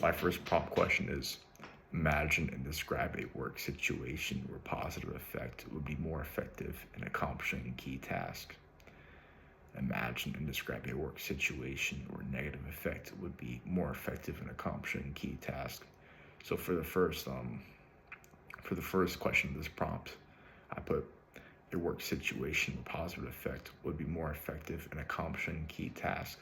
My first prompt question is, imagine and describe a work situation where positive effect would be more effective in accomplishing a key task. Imagine and describe a work situation where negative effect would be more effective in accomplishing a key task. So for the first question of this prompt, I put a work situation with positive effect would be more effective in accomplishing key tasks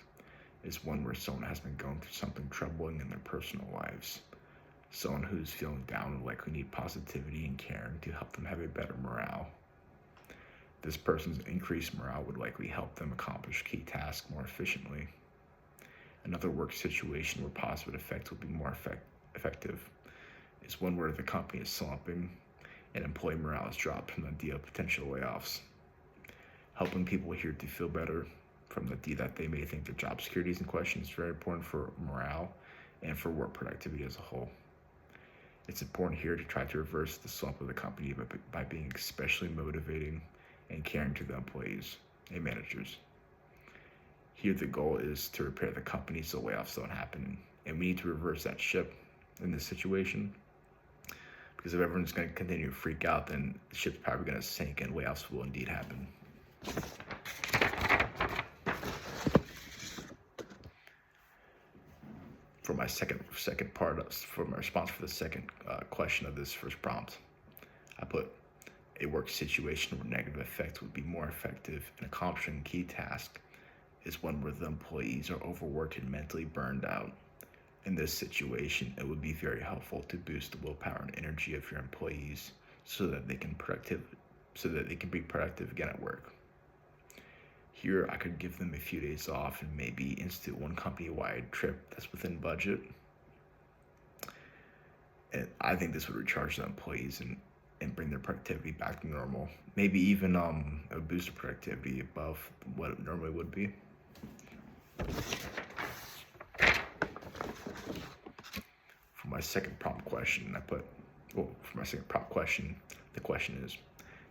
is one where someone has been going through something troubling in their personal lives. Someone who's feeling down would likely need positivity and caring to help them have a better morale. This person's increased morale would likely help them accomplish key tasks more efficiently. Another work situation where positive effect would be more effective is one where the company is slumping and employee morale has dropped from the idea of potential layoffs. Helping people here to feel better from the idea that they may think their job security is in question is very important for morale and for work productivity as a whole. It's important here to try to reverse the slump of the company by being especially motivating and caring to the employees and managers. Here the goal is to repair the company so layoffs don't happen, and we need to reverse that ship in this situation, because if everyone's going to continue to freak out, then the ship's probably going to sink and layoffs will indeed happen. For my for my response for the second question of this first prompt, I put a work situation where negative effect would be more effective in accomplishing a key task is one where the employees are overworked and mentally burned out. In this situation, it would be very helpful to boost the willpower and energy of your employees so that they can be productive again at work. Here, I could give them a few days off and maybe institute one company-wide trip that's within budget. And I think this would recharge the employees and bring their productivity back to normal. Maybe even a boost of productivity above what it normally would be. For my second prompt question, the question is,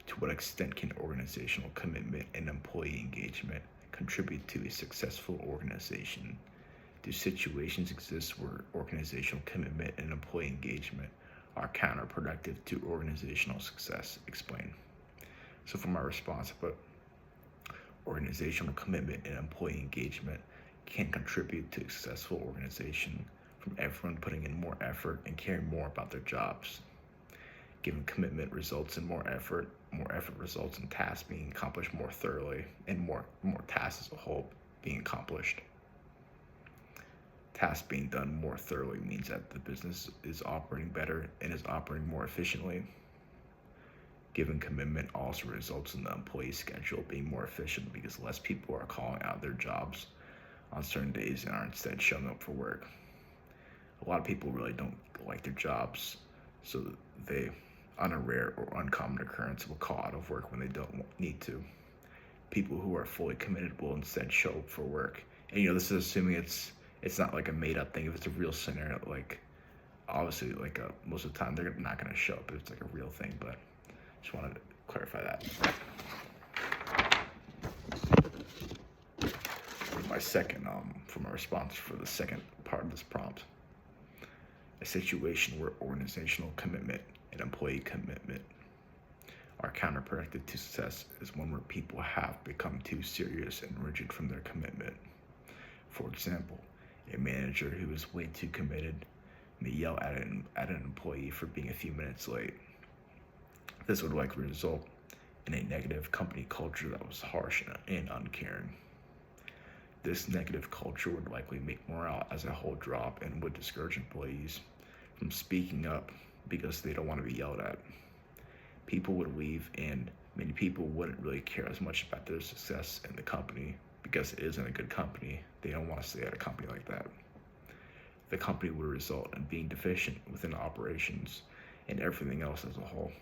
to what extent can organizational commitment and employee engagement contribute to a successful organization? Do situations exist where organizational commitment and employee engagement are counterproductive to organizational success? Explain. So for my response, I put organizational commitment and employee engagement can contribute to a successful organization from everyone putting in more effort and caring more about their jobs. Given commitment results in more effort results in tasks being accomplished more thoroughly and more tasks as a whole being accomplished. Tasks being done more thoroughly means that the business is operating better and is operating more efficiently. Given commitment also results in the employee schedule being more efficient because less people are calling out their jobs on certain days and are instead showing up for work. A lot of people really don't like their jobs, so they, on a rare or uncommon occurrence, will call out of work when they don't need to. People who are fully committed will instead show up for work. And this is assuming it's not like a made up thing. If it's a real scenario, like obviously most of the time they're not going to show up if it's like a real thing, but just wanted to clarify that. For my response for the second part of this prompt, a situation where organizational commitment and employee commitment are counterproductive to success is one where people have become too serious and rigid from their commitment. For example, a manager who is way too committed may yell at an employee for being a few minutes late. This would likely result in a negative company culture that was harsh and uncaring. This negative culture would likely make morale as a whole drop and would discourage employees from speaking up because they don't want to be yelled at. People would leave, and many people wouldn't really care as much about their success in the company because it isn't a good company. They don't want to stay at a company like that. The company would result in being deficient within operations and everything else as a whole.